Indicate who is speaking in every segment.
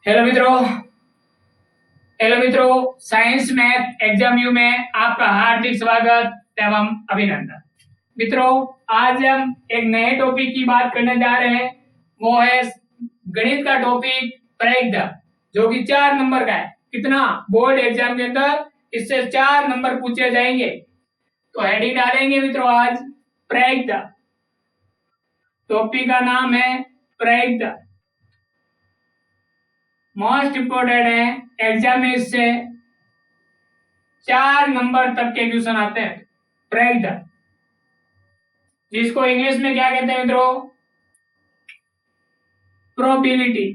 Speaker 1: Hello मित्रों। Science math exam you में आपका हार्दिक स्वागत एवं अभिनंदन। मित्रों, आज हम एक नए टॉपिक की बात करने जा रहे हैं। वो है गणित का टॉपिक प्रायिकता, जो कि 4 नंबर का है। कितना? बोर्ड एग्जाम के अंदर इससे 4 नंबर पूछे जाएंगे। तो हेडिंग डालेंगे मित्रों आज प्रायिकता। टॉपिक का नाम है प्रायिकता। मोस्ट इंपोर्टेंट है, एग्जाम में इससे 4 नंबर तक के क्वेश्चन आते हैं। प्रायिकता, जिसको इंग्लिश में क्या कहते हैं मित्रों? प्रोबेबिलिटी।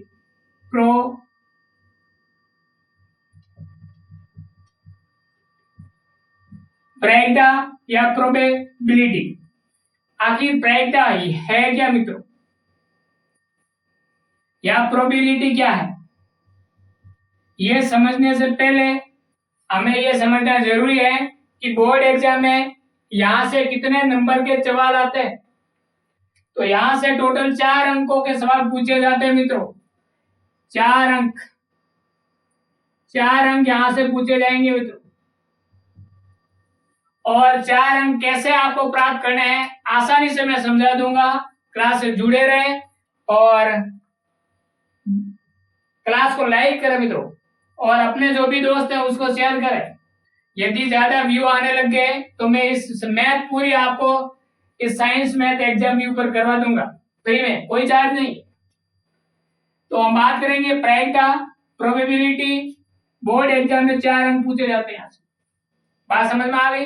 Speaker 1: प्रायिकता या प्रोबेबिलिटी। आखिर प्रायिकता है क्या मित्रों, या प्रोबेबिलिटी क्या है? ये समझने से पहले हमें ये समझना जरूरी है कि बोर्ड एग्जाम में यहां से कितने नंबर के सवाल आते हैं। तो यहां से टोटल 4 अंकों के सवाल पूछे जाते हैं मित्रों। 4 अंक यहां से पूछे जाएंगे मित्रों। और 4 अंक कैसे आपको प्राप्त करने हैं आसानी से मैं समझा दूंगा। क्लास से जुड़े रहे और क्लास को लाइक करें मित्रों, और अपने जो भी दोस्त हैं उसको शेयर करें। यदि ज्यादा व्यू आने लग गए तो मैं इस मैथ पूरी आपको इस साइंस मैथ एग्जाम व्यू पर करवा दूंगा फ्री में, कोई चार्ज नहीं। तो हम बात करेंगे प्रायिकता, प्रोबेबिलिटी। बोर्ड एग्जाम में 4 अंक पूछे जाते हैं। बात समझ में आ गई?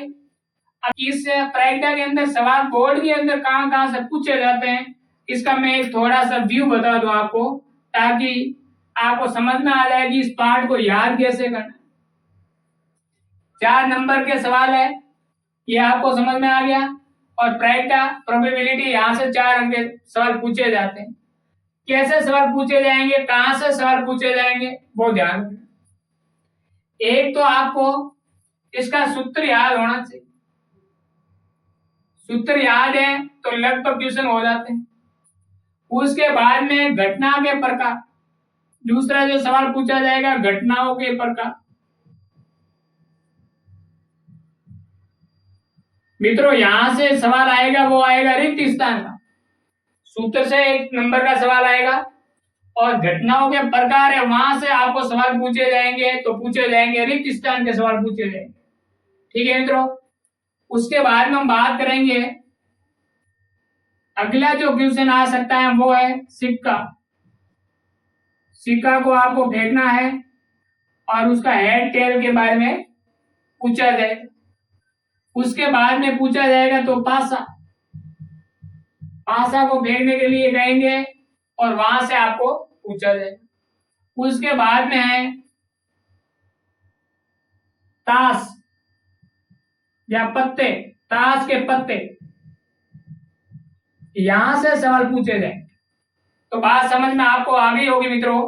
Speaker 1: अब इस प्रायिकता के अंदर सवाल बोर्ड के अंदर कहां से पूछे जाते हैं, इसका मैं एक थोड़ा सा व्यू बता दूं आपको, ताकि आपको समझ में आ जाए कि इस पार्ट को याद कैसे करना। 4 नंबर के सवाल है, ये आपको समझ में आ गया। और प्रायिकता, प्रोबेबिलिटी, यहां से 4 अंक के सवाल पूछे जाते हैं। कैसे सवाल पूछे जाएंगे, कहां से सवाल पूछे जाएंगे, वो ध्यान रखना। एक तो आपको इसका सूत्र याद होना चाहिए। सूत्र याद है तो लगभग क्वेश्चन हो जाते हैं। उसके बाद में घटना के प्रकार, दूसरा जो सवाल पूछा जाएगा घटनाओं के प्रकार। मित्रों, यहां से सवाल आएगा वो आएगा रिक्त स्थान का। सूत्र से 1 नंबर का सवाल आएगा, और घटनाओं के प्रकार है वहां से आपको सवाल पूछे जाएंगे, तो पूछे जाएंगे रिक्त स्थान के सवाल पूछे जाएंगे। ठीक है मित्रों। उसके बाद में हम बात करेंगे, अगला जो क्वेश्चन आ सकता है वो है सिक्का। सिक्का को आपको फेंकना है और उसका हेड टेल के बारे में पूछा जाएगा। उसके बाद में पूछा जाएगा तो पासा को फेंकने के लिए कहेंगे और वहां से आपको पूछा जाएगा। उसके बाद में है ताश या पत्ते, ताश के पत्ते, यहां से सवाल पूछे जाएंगे। तो बात समझ में आपको आ गई होगी मित्रों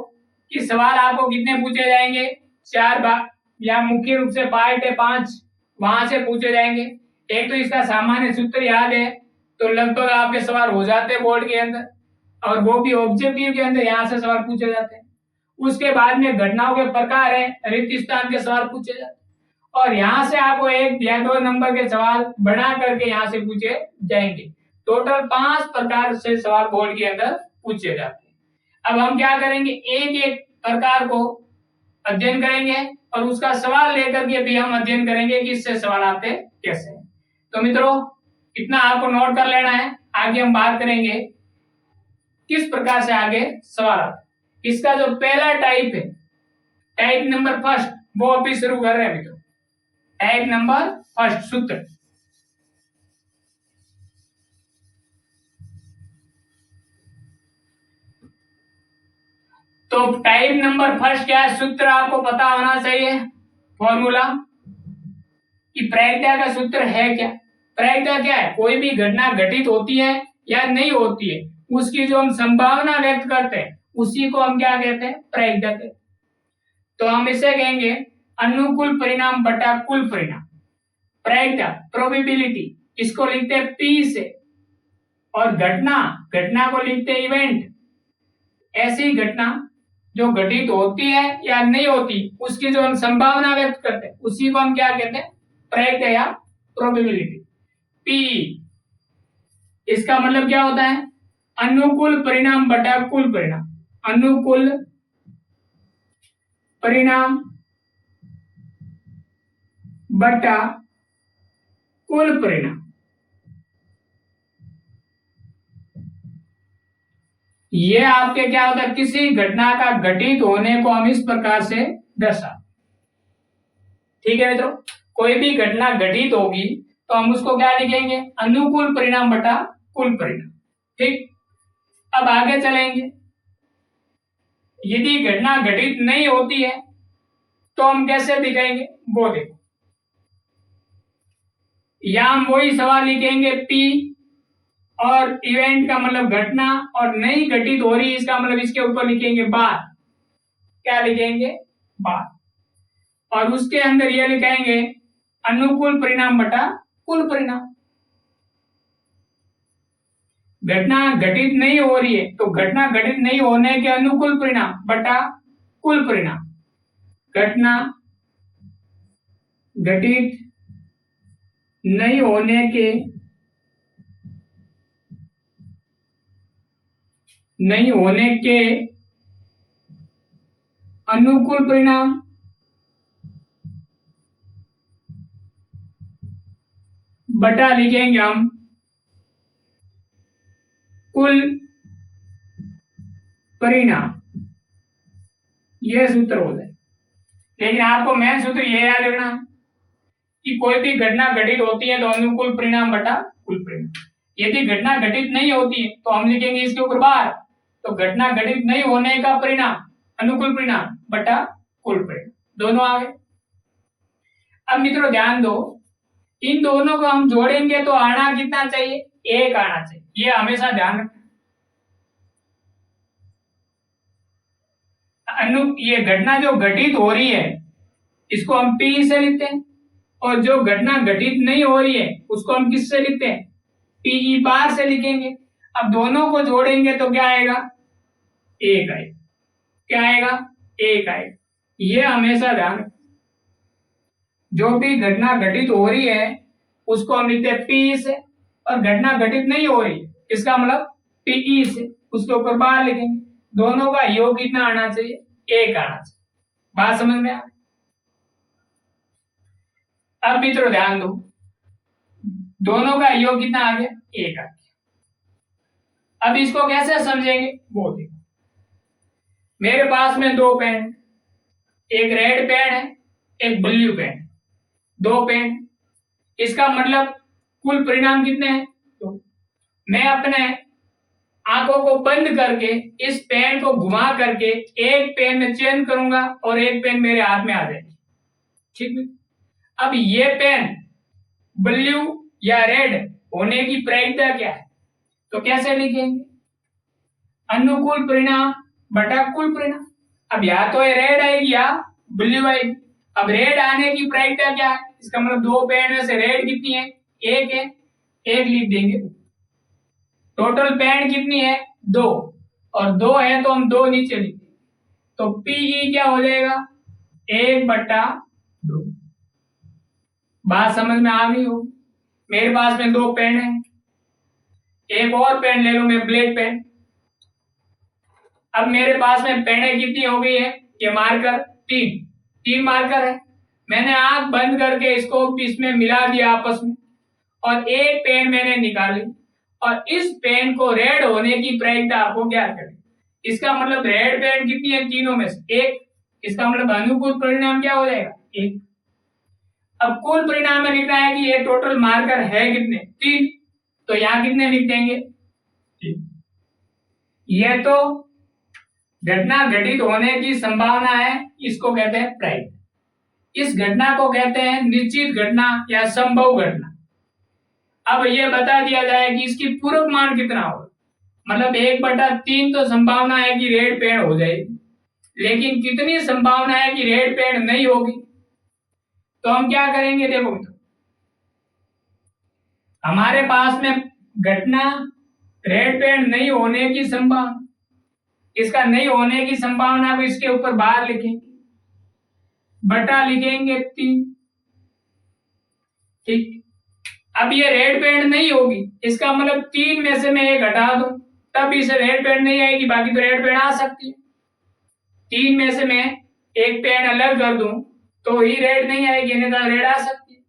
Speaker 1: कि सवाल आपको कितने पूछे जाएंगे, 4 बार, या मुख्य रूप से पार्ट है 5, वहां से पूछे जाएंगे। एक तो इसका सामान्य सूत्र याद है तो लगभग आपके सवाल हो जाते हैं बोर्ड के अंदर, और वो भी ऑब्जेक्टिव के अंदर यहां से सवाल पूछे जाते हैं। उसके बाद में घटनाओं के प्रकार है, रिक्त स्थान के सवाल पूछे जाते हैं, और यहां से आपको 1 या 2 नंबर के सवाल बना करके यहां से पूछे जाएंगे। टोटल 5 प्रकार से सवाल बोर्ड के अंदर पूछे जाते हैं। अब हम क्या करेंगे, एक एक प्रकार को अध्ययन करेंगे और उसका सवाल लेकर के भी हम अध्ययन करेंगे कि इससे सवाल आते कैसे। तो मित्रों, इतना आपको नोट कर लेना है। आगे हम बात करेंगे किस प्रकार से आगे सवाल आते। इसका जो पहला टाइप है, टाइप नंबर फर्स्ट, वो अभी शुरू कर रहे हैं मित्रों। टाइप नंबर फर्स्ट, सूत्र। तो टाइप नंबर फर्स्ट क्या है, सूत्र आपको पता होना चाहिए। फॉर्मूला कि प्रायिकता का सूत्र है क्या। प्रायिकता क्या है, कोई भी घटना घटित होती है या नहीं होती है, उसकी जो हम संभावना व्यक्त करते हैं उसी को हम क्या कहते हैं, प्रायिकता कहते हैं। तो हम इसे कहेंगे अनुकूल परिणाम बटा कुल परिणाम। प्रायिकता, प्रोबेबिलिटी, इसको लिखते हैं P से, और घटना को लिखते हैं इवेंट। ऐसी घटना जो घटित होती है या नहीं होती उसकी जो हम संभावना व्यक्त करते हैं उसी को हम क्या कहते हैं, प्रायिकता या प्रोबेबिलिटी। पी, इसका मतलब क्या होता है, अनुकूल परिणाम बटा कुल परिणाम। अनुकूल परिणाम बटा कुल परिणाम। ये आपके क्या होता है, किसी घटना का घटित होने को हम इस प्रकार से दर्शा। ठीक है मित्रों, कोई भी घटना घटित होगी तो हम उसको क्या लिखेंगे, अनुकूल परिणाम बटा कुल परिणाम। ठीक, अब आगे चलेंगे। यदि घटना घटित नहीं होती है तो हम कैसे दिखाएंगे वो देखो। या हम वही सवाल लिखेंगे पी और इवेंट का मतलब घटना और नहीं घटित हो रही इसका मतलब इसके ऊपर लिखेंगे बार। क्या लिखेंगे, बार। और उसके अंदर ये लिखेंगे अनुकूल परिणाम बटा कुल परिणाम। घटना घटित नहीं हो रही है तो घटना घटित नहीं होने के अनुकूल परिणाम बटा कुल परिणाम। घटना घटित नहीं होने के अनुकूल परिणाम बटा लिखेंगे हम कुल परिणाम। यह सूत्र हो जाए। लेकिन आपको मेन सूत्र यह याद रखना कि कोई भी घटना घटित होती है तो अनुकूल परिणाम बटा कुल परिणाम। यदि घटना घटित नहीं होती है तो हम लिखेंगे इसके ऊपर बार। तो घटना घटित नहीं होने का परिणाम अनुकूल परिणाम बटा कुल परिणाम, दोनों आ गए। अब मित्रों ध्यान दो, इन दोनों को हम जोड़ेंगे तो आना कितना चाहिए, एक आना चाहिए। ये हमेशा ध्यान रखना। ये घटना जो घटित हो रही है इसको हम पी से लिखते हैं और जो घटना घटित नहीं हो रही है उसको हम किससे लिखते हैं, पीई बार से लिखेंगे। अब दोनों को जोड़ेंगे तो क्या आएगा, एक आएगा। क्या आएगा, एक आएगा। ये हमेशा ध्यान रखना। जो भी घटना घटित हो रही है उसको हम लिखते हैं पी से और घटना घटित नहीं हो रही इसका मतलब पीई से, उसके ऊपर बार लिखेंगे। दोनों का योग कितना आना चाहिए, एक आना चाहिए। बात समझ में आ? अब मित्रों ध्यान दो, दोनों का योग कितना आ गया, एक आ गया। अब इसको कैसे समझेंगे वो देखो। मेरे पास में दो पेन, एक रेड पेन है एक ब्लू पेन, दो पेन। इसका मतलब कुल परिणाम कितने हैं, तो मैं अपने आंखों को बंद करके इस पेन को घुमा करके एक पेन में चेंज करूंगा और एक पेन मेरे हाथ में आ जाएगी। ठीक है, अब ये पेन ब्लू या रेड होने की प्रायिकता क्या है, तो कैसे लिखेंगे, अनुकूल परिणाम बटा कुल परिणाम। अब या तो ये रेड आएगी या ब्लू आएगी। अब रेड आने की प्रायिकता क्या है, इसका मतलब दो पेन में से रेड कितनी है, एक है, एक लिख देंगे। टोटल पेन कितनी है, दो, और दो है तो हम दो नीचे लिखेंगे। तो पीई क्या हो जाएगा, एक बटा दो। बात समझ में आ गई हो। मेरे पास में दो पेन है, एक और पेन ले लो मैं, ब्लैक पेन। अब मेरे पास में पेनें कितनी हो गई है, ये मार्कर तीन मार्कर है। मैंने आंख बंद करके इसको इसमें मिला दिया आपस में और एक पेन मैंने निकाली और इस पेन को रेड होने की प्रायिकता आपको ज्ञात करें। इसका मतलब रेड पेन कितनी है, तीनों में से एक। इसका मतलब अनुकूल परिणाम क्या हो जाएगा, एक। अब कुल परिणाम में लिखना है कि ये टोटल मार्कर है कितने, तीन। तो यहां कितने लिख देंगे, तीन। ये तो घटना घटित होने की संभावना है, इसको कहते हैं प्रायिकता। इस घटना को कहते हैं निश्चित घटना या संभव घटना। अब ये बता दिया जाए कि इसकी पूरक मान कितना होगा, मतलब 1/3 तो संभावना है कि रेड पेड़ हो जाएगी, लेकिन कितनी संभावना है कि रेड पेड़ नहीं होगी। तो हम क्या करेंगे, देखो हमारे पास में घटना रेड पेड़ नहीं होने की संभावना, इसका नहीं होने की संभावना को इसके ऊपर बार लिखेंगे, बटा लिखेंगे 3। ठीक, अब ये रेड पेड़ नहीं होगी, इसका मतलब 3 में से मैं 1 हटा दूं तब इसे रेड पेड़ नहीं आएगी, बाकी तो रेड पेड़ आ सकती है। 3 में से मैं 1 पेड़ अलग कर दूं तो ही रेड नहीं आएगी, नहीं तो रेड आ सकती है।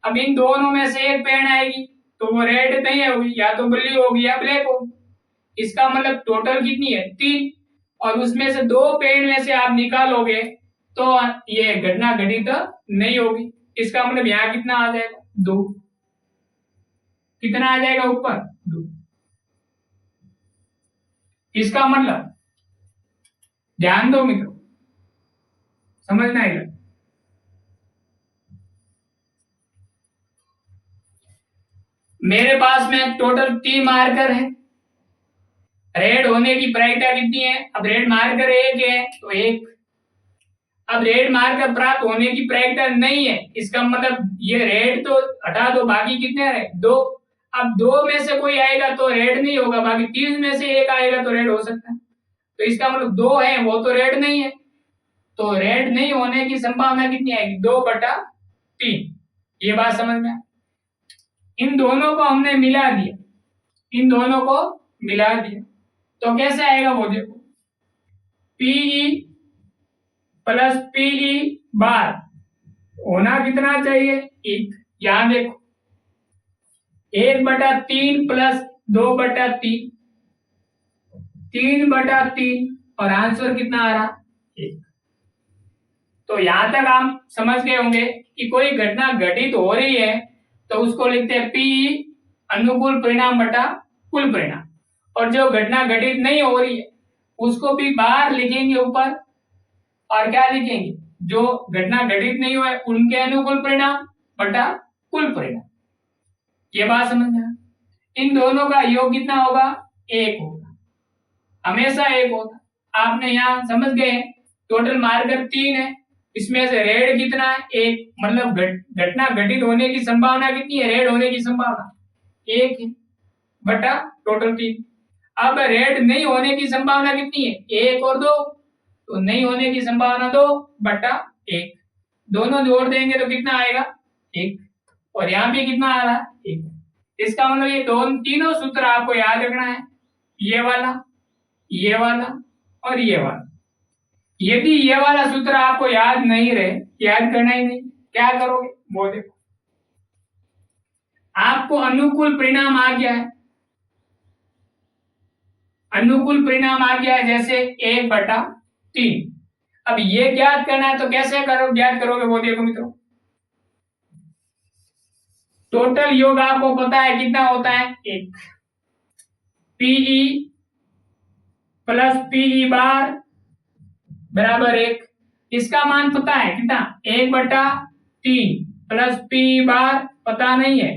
Speaker 1: अब इन दोनों में से 1 पेड़ आएगी तो वो रेड नहीं होगी, या तो ब्लू होगी या ब्लैक होगी। इसका मतलब टोटल कितनी है 3, और उसमें से 2 पेड़ में से आप निकालोगे तो ये घटना घटित नहीं होगी। इसका मतलब यहाँ कितना आ जाएगा 2, कितना आ जाएगा ऊपर 2। इसका मतलब ध्यान दो मित्रों, समझना है। मेरे पास में टोटल 3 मार्कर है, रेड होने की प्रायिकता कितनी है? अब रेड मार्कर 1 है तो 1। अब रेड मार्कर प्राप्त होने की प्रायिकता नहीं है, इसका मतलब ये रेड तो हटा दो, बाकी कितने रहे 2। अब 2 में से कोई आएगा तो रेड नहीं होगा, बाकी 3 में से 1 आएगा तो रेड हो सकता है। तो इसका मतलब 2 है वो तो रेड नहीं है, तो रेड नहीं होने की संभावना कितनी आएगी 2/3। ये बात समझ में? इन दोनों को हमने मिला दिया, इन दोनों को मिला दिया तो कैसे आएगा वो देखो, पीई प्लस पीई बार होना कितना चाहिए 1। यहां देखो 1/3 प्लस 2/3, 3/3, और आंसर कितना आ रहा 1। तो यहां तक आप समझ गए होंगे कि कोई घटना घटित हो रही है तो उसको लिखते हैं पी अनुकूल परिणाम बटा कुल परिणाम, और जो घटना घटित नहीं हो रही है उसको भी बाहर लिखेंगे ऊपर, और क्या लिखेंगे जो घटना घटित नहीं हुआ है उनके अनुकूल परिणाम बटा कुल परिणाम। ये बात समझ में? इन दोनों का योग कितना होगा 1 होगा, हमेशा 1 होगा। आपने यहाँ समझ गए टोटल मार्कर 3 है, इसमें से रेड कितना है 1, मतलब घटना घटित होने की संभावना कितनी है, रेड होने की संभावना 1 है बटा टोटल 3। अब रेड नहीं होने की संभावना कितनी है 1 और 2, तो नहीं होने की संभावना 2/1, दोनों जोड़ देंगे तो कितना आएगा 1, और यहाँ भी कितना आ रहा है 1। इसका मतलब ये तीनों सूत्र आपको याद रखना है, ये वाला, ये वाला और ये वाला। यदि ये वाला सूत्र आपको याद नहीं रहे, याद करना ही नहीं, क्या करोगे वो देखो, आपको अनुकूल परिणाम आ गया है, अनुकूल परिणाम आ गया है जैसे 1/3। अब ये ज्ञात करना है तो कैसे ज्ञात करोगे वो देखो मित्रों, टोटल योग आपको पता है कितना होता है 1, पीई प्लस पीई बार बराबर 1। इसका मान पता है कितना 1/3 प्लस पी बार पता नहीं है,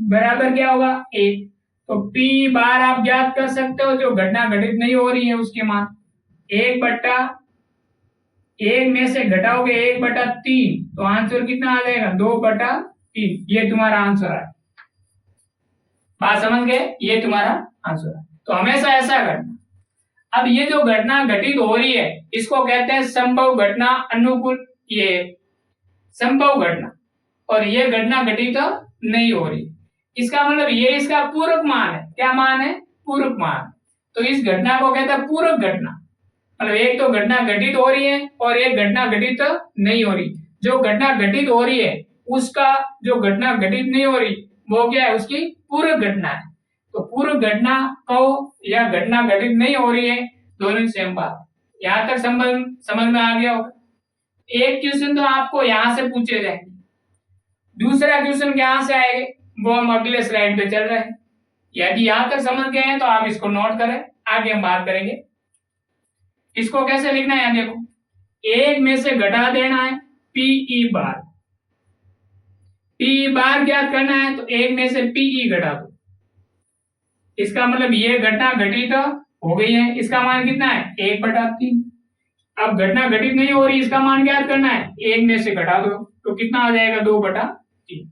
Speaker 1: बराबर क्या होगा 1। तो पी बार आप ज्ञात कर सकते हो, जो घटना घटित नहीं हो रही है उसके मान 1/1 में से घटाओगे 1/3 तो आंसर कितना आ जाएगा 2/3। ये तुम्हारा आंसर है, बात समझ गए, ये तुम्हारा आंसर है। तो हमेशा ऐसा करना। अब ये जो घटना घटित हो रही है इसको कहते हैं संभव घटना अनुकूल, ये संभव घटना, और ये घटना घटित नहीं हो रही, इसका मतलब ये इसका पूरक मान है। क्या मान है? पूरक मान। तो इस घटना को कहते हैं पूरक घटना, मतलब एक तो घटना घटित हो रही है और एक घटना घटित नहीं हो रही। जो घटना घटित हो रही है उसका जो घटना घटित नहीं हो रही वो क्या है, उसकी पूरक घटना है। तो पूर्व घटना को या घटना घटित नहीं हो रही है, दोनों सेम बात। यहां तक समझ में आ गया होगा। एक क्वेश्चन तो आपको यहां से पूछे जाएंगे, दूसरा क्वेश्चन कहां से आएगा वो हम अगले स्लाइड पे चल रहे हैं। यदि यहां तक समझ गए हैं तो आप इसको नोट करें, आगे हम बात करेंगे। इसको कैसे लिखना है देखो, 1 में से घटा देना है पीई बार, पीई बार ज्ञात करना है तो 1 में से पीई घटा दो। इसका मतलब ये घटना घटित हो गई है, इसका मान कितना है 1/3। अब घटना घटित नहीं हो रही, इसका मान ज्ञात करना है, 1 में से घटा दो तो कितना आ जाएगा 2/3।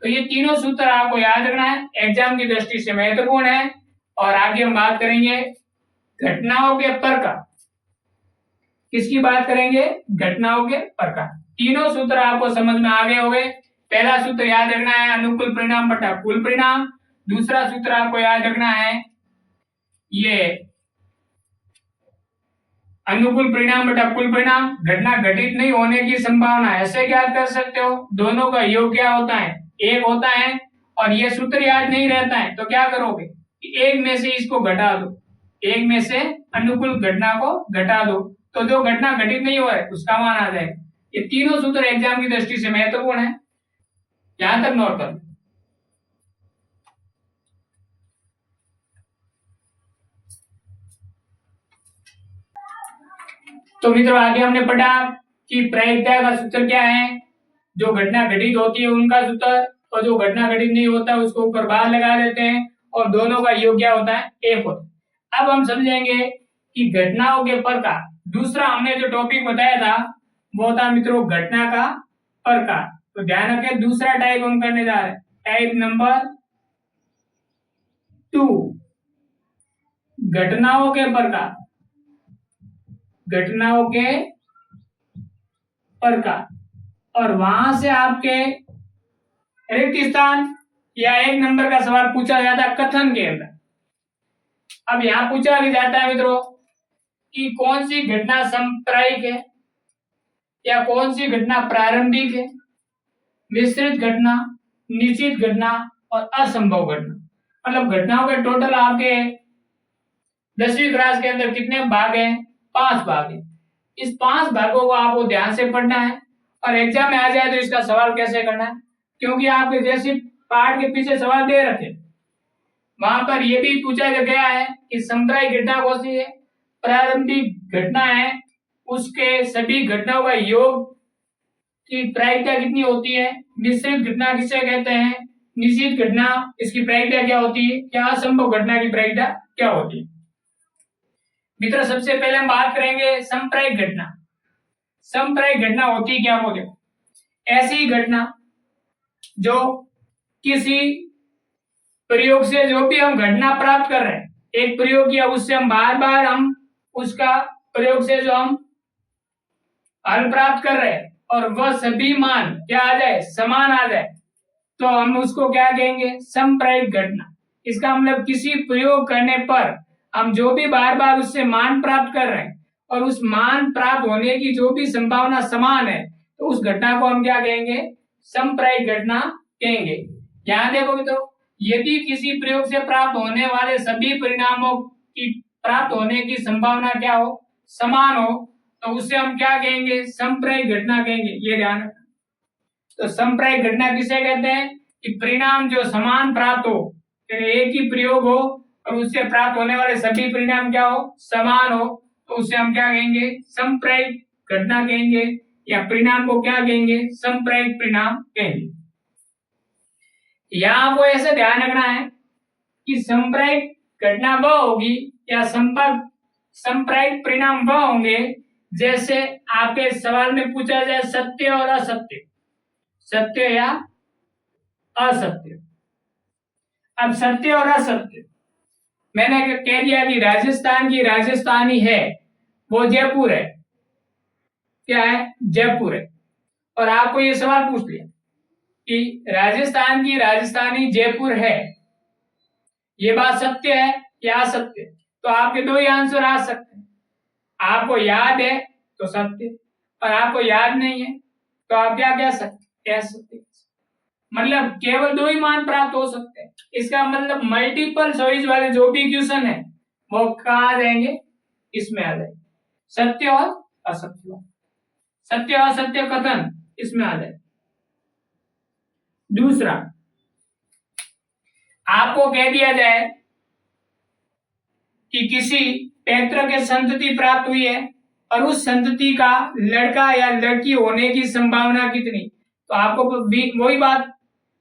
Speaker 1: तो ये तीनों सूत्र आपको याद रखना है, एग्जाम की दृष्टि से महत्वपूर्ण है। और आगे हम बात करेंगे घटनाओं के प्रकार। किसकी बात करेंगे? घटनाओं के प्रकार। तीनों सूत्र आपको समझ में आ गए होंगे। पहला सूत्र याद रखना है अनुकूल परिणाम बटा कुल परिणाम। दूसरा सूत्र आपको याद रखना है ये अनुकूल परिणाम बटा कुल परिणाम। घटना घटित नहीं होने की संभावना ऐसे याद कर सकते हो, दोनों का योग क्या होता है? एक होता है। और ये सूत्र याद नहीं रहता है तो क्या करोगे कि एक में से इसको घटा दो, एक में से अनुकूल घटना को घटा दो तो जो घटना घटित नहीं हो है उसका मान आ जाएगा। ये तीनों सूत्र एग्जाम की दृष्टि से महत्वपूर्ण है, यहां तक नोट कर। तो मित्रों आगे हमने पढ़ा कि प्रायिकता का सूत्र क्या है, जो घटना घटित होती है उनका सूत्र, और जो घटना घटित नहीं होता उसको ऊपर बार लगा देते हैं, और दोनों का योग क्या होता है? एक होता है। अब हम समझेंगे कि घटनाओं के प्रकार। दूसरा हमने जो टॉपिक बताया था वो था मित्रों घटना का प्रकार। तो ध्यान रखें दूसरा टाइप हम करने जा रहे हैं, टाइप नंबर 2, घटनाओं के प्रकार। घटनाओं के प्रकार। और वहां से आपके रिक्त स्थान या एक नंबर का सवाल पूछा जाता है कथन के अंदर। अब यहां पूछा भी जाता है मित्रों कि कौन सी घटना सांप्रदायिक है या कौन सी घटना प्रारंभिक है, मिश्रित घटना, निश्चित घटना और असंभव घटना। मतलब घटनाओं के टोटल आपके 10वीं क्लास के अंदर कितने भाग हैं? 5 भाग हैं। इस 5 भागों को आपको ध्यान से पढ़ना है और एग्जाम में आ जाए तो इसका सवाल कैसे करना है, क्योंकि आपके जैसे पाठ के पीछे सवाल दे रखे वहां पर यह भी पूछा गया है कि सांप्रदायिक घटना कौन सी है, प्रारंभिक घटना है, उसके सभी घटनाओं का योग की प्रायिकता कितनी होती है, मिश्रित घटना किसे कहते हैं, निश्चित घटना इसकी प्रायिकता क्या होती है, क्या असंभव घटना की प्रायिकता क्या होती है। मित्र सबसे पहले हम बात करेंगे सांप्रदायिक घटना। सांप्रदायिक घटना होती क्या? बोले ऐसी घटना जो किसी प्रयोग से जो भी हम घटना प्राप्त कर रहे हैं, एक प्रयोग किया उससे हम बार बार हम उसका प्रयोग से जो हम हल प्राप्त कर रहे हैं और वह सभी मान क्या आ जाए? समान आ जाए, तो हम उसको क्या कहेंगे? सांप्रदायिक घटना। इसका मतलब किसी प्रयोग करने पर हम जो भी बार बार उससे मान प्राप्त कर रहे हैं और उस मान प्राप्त होने की जो भी संभावना समान है, तो उस घटना को हम क्या कहेंगे? सांप्रदायिक घटना कहेंगे। यहां देखो मित्रों, यदि किसी प्रयोग से प्राप्त होने वाले सभी परिणामों की प्राप्त होने की संभावना क्या हो? समान हो, तो उसे हम क्या कहेंगे? सांप्रदायिक घटना कहेंगे। ये ध्यान रखना। तो सांप्रदायिक घटना किसे कहते हैं? कि परिणाम जो समान प्राप्त हो, एक ही प्रयोग हो और उससे प्राप्त होने वाले सभी परिणाम क्या हो? समान हो, तो उसे हम क्या कहेंगे? सांप्रदायिक घटना कहेंगे, या परिणाम को क्या कहेंगे? सांप्रदायिक परिणाम कहेंगे। यहां आपको ऐसे ध्यान रखना है कि सांप्रदायिक घटना वह होगी या सांप्रदायिक परिणाम वह होंगे जैसे आपके सवाल में पूछा जाए सत्य और असत्य, सत्य या असत्य। अब सत्य और असत्य मैंने कह दिया कि राजस्थान की राजस्थानी है वो जयपुर है, क्या है? जयपुर है। और आपको ये सवाल पूछ लिया कि राजस्थान की राजस्थानी जयपुर है, ये बात सत्य है या असत्य? तो आपके दो ही आंसर आ सकते हैं। आपको याद है तो सत्य, और आपको याद नहीं है तो आप क्या कह सकते? मतलब केवल दो ही मान प्राप्त हो सकते हैं। इसका मतलब मल्टीपल चॉइस वाले जो भी क्वेश्चन है वो कहाँ आ जाएंगे? इसमें आ जाएंगे। सत्य और असत्य, सत्य और असत्य कथन इसमें आ जाए। दूसरा, आपको कह दिया जाए कि किसी पैतृक के संतति प्राप्त हुई है और उस संतति का लड़का या लड़की होने की संभावना कितनी, तो आपको वही बात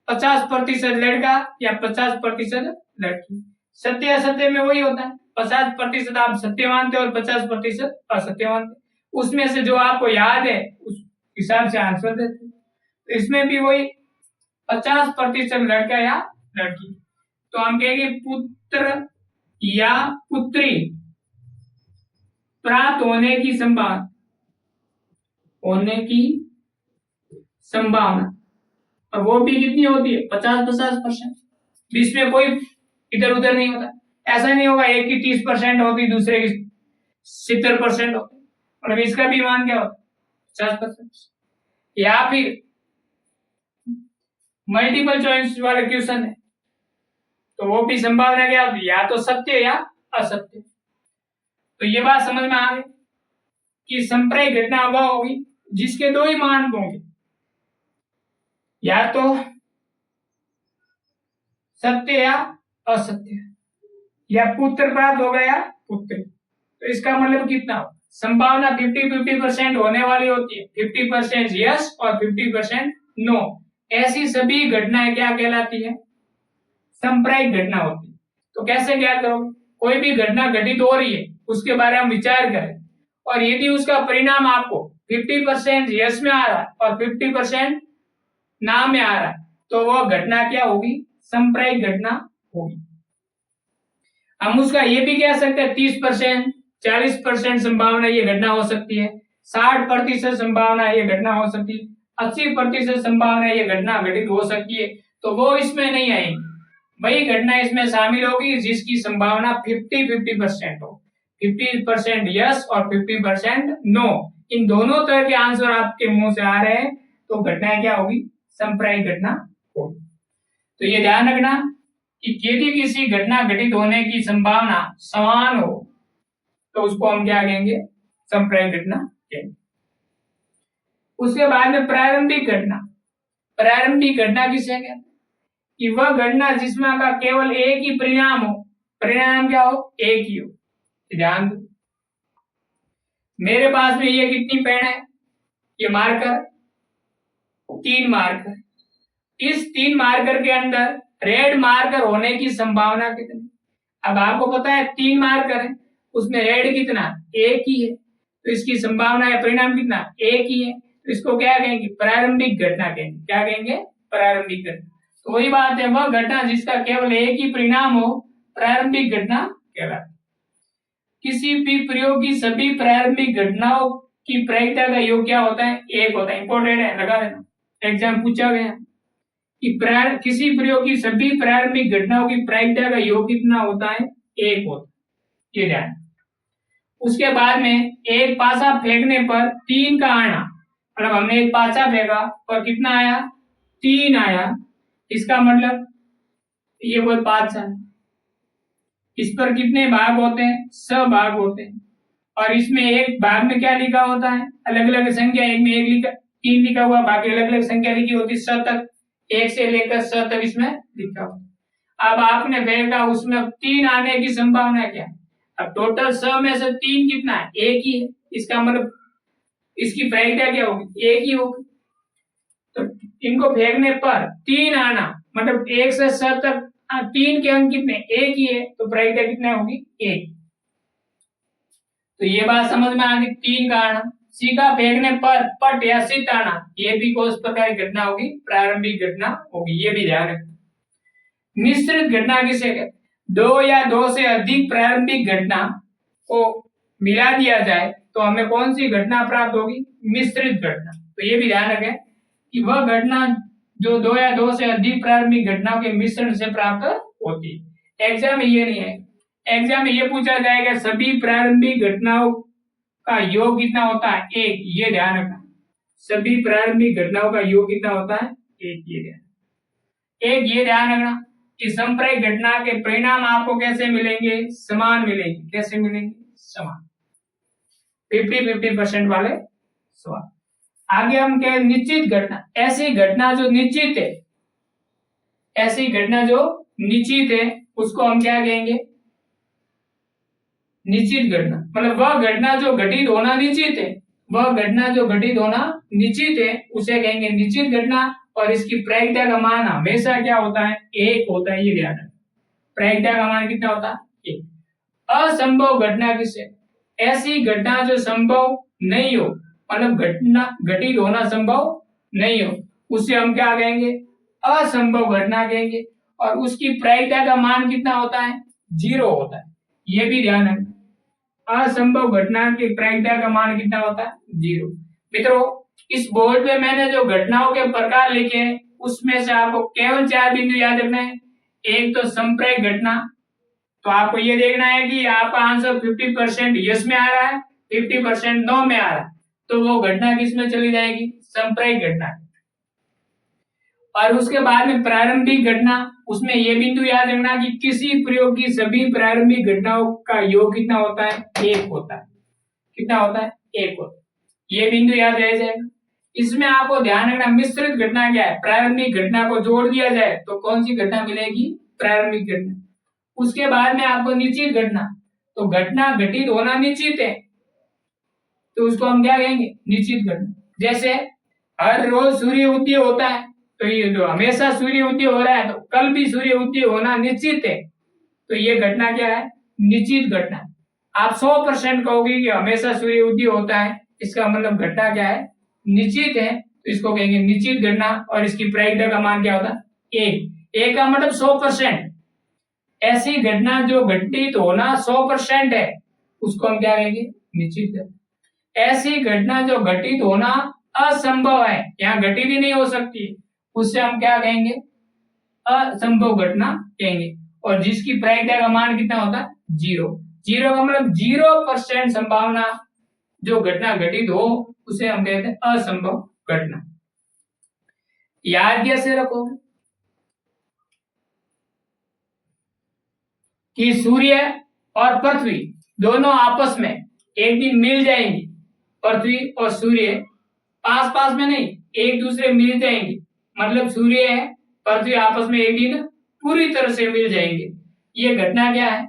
Speaker 1: 50% लड़का या 50% लड़की। सत्य असत्य में वही होता है, 50% आप सत्य मानते और 50% असत्य मानते। उसमें से जो आपको याद है उस हिसाब से आंसर देते। तो इसमें भी वही 50% लड़का या लड़की। तो हम कहेंगे पुत्र या पुत्री प्राप्त होने की संभावना और वो भी कितनी होती है 50-50%। जिसमें कोई इधर उधर नहीं होता। ऐसा नहीं होगा एक की 30% होती दूसरे की 70% होती, मतलब इसका भी मान क्या होता 50%। या फिर मल्टीपल चॉइस वाला क्वेश्चन है तो वो भी संभावना क्या होती है या तो सत्य या असत्य। तो ये बात समझ में आ गई कि संप्रायिक घटना वह होगी जिसके दो ही मान होंगे, या तो सत्य या असत्य, या पुत्र प्राप्त होगा या पुत्र। तो इसका मतलब कितना संभावना 50-50% होने वाली होती है, 50% यस और 50% नो। ऐसी सभी घटनाएं क्या कहलाती है संप्रायिक घटना होती है। तो कैसे क्या करोगे, कोई भी घटना घटित हो रही है उसके बारे में विचार करें और यदि उसका परिणाम आपको 50% यस में आ रहा है और 50% ना में आ रहा है तो वह घटना क्या होगी संप्रायिक घटना होगी। हम उसका ये भी कह सकते हैं 30% 40% संभावना ये घटना हो सकती है, 60% संभावना ये घटना हो सकती है, 80% संभावना ये घटना घटित हो सकती है। तो वो इसमें नहीं आएगी, वही घटना इसमें शामिल होगी जिसकी संभावना 50-50% हो, 50% यस और 50% नो। इन दोनों तरह के आंसर आपके मुंह से आ रहे हैं तो घटना क्या होगी संप्रायिक घटना होगी। तो ये ध्यान रखना कि यदि किसी घटना घटित होने की संभावना समान हो तो उसको हम क्या कहेंगे संप्रायिक घटना कहेंगे। उसके बाद में प्रारंभिक घटना। प्रारंभिक घटना किसे कहते हैं कि वह घटना जिसमें का केवल एक ही परिणाम हो, परिणाम क्या हो एक ही हो। ध्यान दो मेरे पास में ये कितनी पेन है, ये मार्कर 3 मार्कर, इस 3 मार्कर के अंदर रेड मार्कर होने की संभावना कितनी। अब आपको पता है 3 मार्कर है उसमें रेड कितना एक ही है तो इसकी संभावना या परिणाम कितना एक ही है, तो इसको क्या कहेंगे प्रारंभिक घटना कहेंगे। क्या कहेंगे प्रारंभिक घटना। तो वही बात है वह घटना जिसका केवल एक ही परिणाम हो प्रारंभिक घटना कहलाती। किसी भी प्रयोग की सभी प्रारंभिक घटनाओं की प्रायिकता का योग क्या होता है एक होता है। इंपॉर्टेंट है, लगा देना, एग्जाम पूछा गया कि किसी प्रयोग की सभी प्रारंभिक घटनाओं की प्रायिकता का योग कितना होता है एक होता है, ये ध्यान। उसके बाद में एक पासा फेंकने पर 3 का आना, मतलब हमने एक पासा फेंका और कितना आया 3 आया, इसका मतलब ये वो पासा है। इस पर कितने भाग होते हैं 100 भाग होते हैं और इसमें एक भाग में क्या लिखा होता है अलग अलग संख्या, एक में एक लिखा 3 लिखा हुआ, बाकी अलग अलग संख्या लिखी होती 100 तक, 1 से लेकर 100 तक इसमें लिखा हुआ। अब आपने फेंका उसमें 3 आने की संभावना क्या है। अब टोटल 100 में से 3 कितना है एक ही है, इसका मतलब इसकी प्रायिकता क्या होगी एक ही होगी। तो इनको फेंकने पर 3 आना मतलब 1 से 100 तक 3 के अंक कितने एक ही है तो प्रायिकता कितना होगी एक। तो ये बात समझ में आ गई 3 का आना। सीधा फेंकने पर पट या सित आना ये भी उस प्रकार की घटना होगी प्रारंभिक घटना होगी, ये भी ध्यान रखना। मिश्रित घटना किसे कहते हैं, 2 या 2 से अधिक प्रारंभिक घटना को मिला दिया जाए तो हमें कौन सी घटना प्राप्त होगी मिश्रित घटना। तो ये भी ध्यान रखें कि वह घटना जो 2 या 2 से अधिक प्रारंभिक घटनाओं के मिश्रण से प्राप्त होती है। एग्जाम में ये नहीं है, एग्जाम में ये पूछा जाएगा सभी प्रारंभिक घटनाओं का योग कितना होता है एक, ये ध्यान रखना। सभी प्रारंभिक घटनाओं का योग कितना होता है एक, ये ध्यान एक, ये ध्यान रखना कि संप्रायिक घटना के परिणाम आपको कैसे मिलेंगे समान मिलेंगे। कैसे मिलेंगे समान, 50-50% वाले समान। आगे हम कहें निश्चित घटना। ऐसी घटना जो निश्चित है, ऐसी घटना जो निश्चित है उसको हम क्या कहेंगे निश्चित घटना। मतलब वह घटना जो घटित होना निश्चित है, वह घटना जो घटित होना निश्चित है उसे कहेंगे निश्चित घटना और इसकी प्रायिकता का मान हमेशा क्या होता है एक होता है, ये ध्यान रखना। प्रायिकता का मान कितना होता है एक। असंभव घटना किसे, ऐसी घटना जो संभव नहीं हो, मतलब घटना घटित होना संभव नहीं हो उसे हम क्या कहेंगे असंभव घटना कहेंगे और उसकी प्रायिकता का मान कितना होता है 0 होता है, ये भी ध्यान रखना। असंभव घटना की प्रायिकता का मान कितना होता है? 0। मित्रों, इस बोर्ड पे मैंने जो घटनाओं के प्रकार लिखे हैं उसमें से आपको केवल 4 बिंदु याद रखना है। एक तो संप्रेरक घटना, तो आपको ये देखना है कि आपका आंसर 50% यस में आ रहा है, 50% नो में आ रहा है, तो वो घटना किस में चली जाएगी? संप्रेरक घटना। और उसके बाद में प्रारंभिक घटना, उसमें ये बिंदु याद रखना कि किसी प्रयोग की सभी प्रारंभिक घटनाओं का योग कितना होता है? 1 होता है। कितना होता है? 1 होता है। ये बिंदु याद रह जाएगा। इसमें आपको ध्यान रखना मिश्रित घटना क्या है? प्रारंभिक घटना को जोड़ दिया जाए तो कौन सी घटना मिलेगी? प्रारंभिक घटना। उसके बाद में आपको निश्चित घटना, तो घटना घटित होना निश्चित है तो उसको हम क्या कहेंगे? निश्चित घटना। जैसे हर रोज सूर्य उदय होता है, तो ये जो हमेशा सूर्य उदय हो रहा है तो कल भी सूर्य उदय होना निश्चित है, तो ये घटना क्या है? निश्चित घटना। आप 100% कहोगे कि हमेशा सूर्य उदय होता है, इसका मतलब घटना क्या है? निश्चित है, तो इसको कहेंगे निश्चित घटना। और इसकी प्रायिकता का मान क्या होता है? 1 का मतलब 100%। ऐसी घटना जो घटित होना 100% है उसको हम क्या कहेंगे? निश्चित घटना। ऐसी घटना जो घटित होना असंभव है, यहाँ घटित ही नहीं हो सकती, उससे हम क्या कहेंगे? असंभव घटना कहेंगे। और जिसकी प्रायिकता का मान कितना होता है? 0। 0 का मतलब 0% संभावना जो घटना घटित हो उसे हम कहते हैं असंभव घटना। याद कैसे रखोगे कि सूर्य और पृथ्वी दोनों आपस में एक दिन मिल जाएंगे। पृथ्वी और सूर्य पास पास में नहीं, एक दूसरे मिल जाएंगे, मतलब सूर्य है पृथ्वी आपस में एक दिन पूरी तरह से मिल जाएंगे। ये घटना क्या है?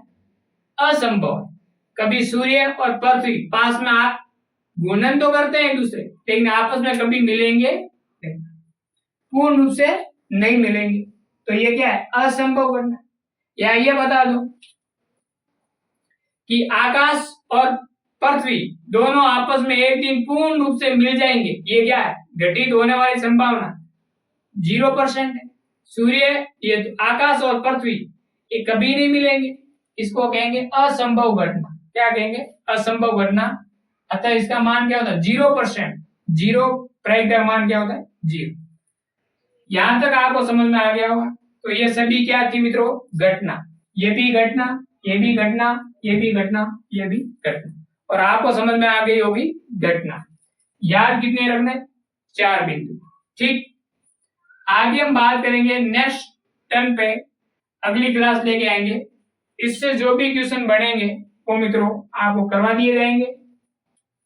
Speaker 1: असंभव है। कभी सूर्य और पृथ्वी पास में आप घूर्णन तो करते हैं एक दूसरे, लेकिन आपस में कभी मिलेंगे नहीं, पूर्ण रूप से नहीं मिलेंगे, तो ये क्या है? असंभव घटना। या ये बता दो कि आकाश और पृथ्वी दोनों आपस में एक दिन पूर्ण रूप से मिल जाएंगे, ये क्या है? घटित होने वाली संभावना 0% है। सूर्य, ये आकाश और पृथ्वी ये कभी नहीं मिलेंगे, इसको कहेंगे असंभव घटना। क्या कहेंगे? असंभव घटना। अतः इसका मान क्या होता है? 0%। 0 प्रायिकता मान क्या होता है? 0। यहां तक आपको समझ में आ गया होगा। तो ये सभी क्या थी मित्रों? घटना। ये भी घटना, ये भी घटना, ये भी घटना, ये भी घटना। और आपको समझ में आ गई होगी घटना। याद कितने रखने? 4 बिंदु। ठीक, आगे हम बात करेंगे नेक्स्ट टर्न पे, अगली क्लास लेके आएंगे। इससे जो भी क्वेश्चन बढ़ेंगे वो मित्रों आपको करवा दिए जाएंगे।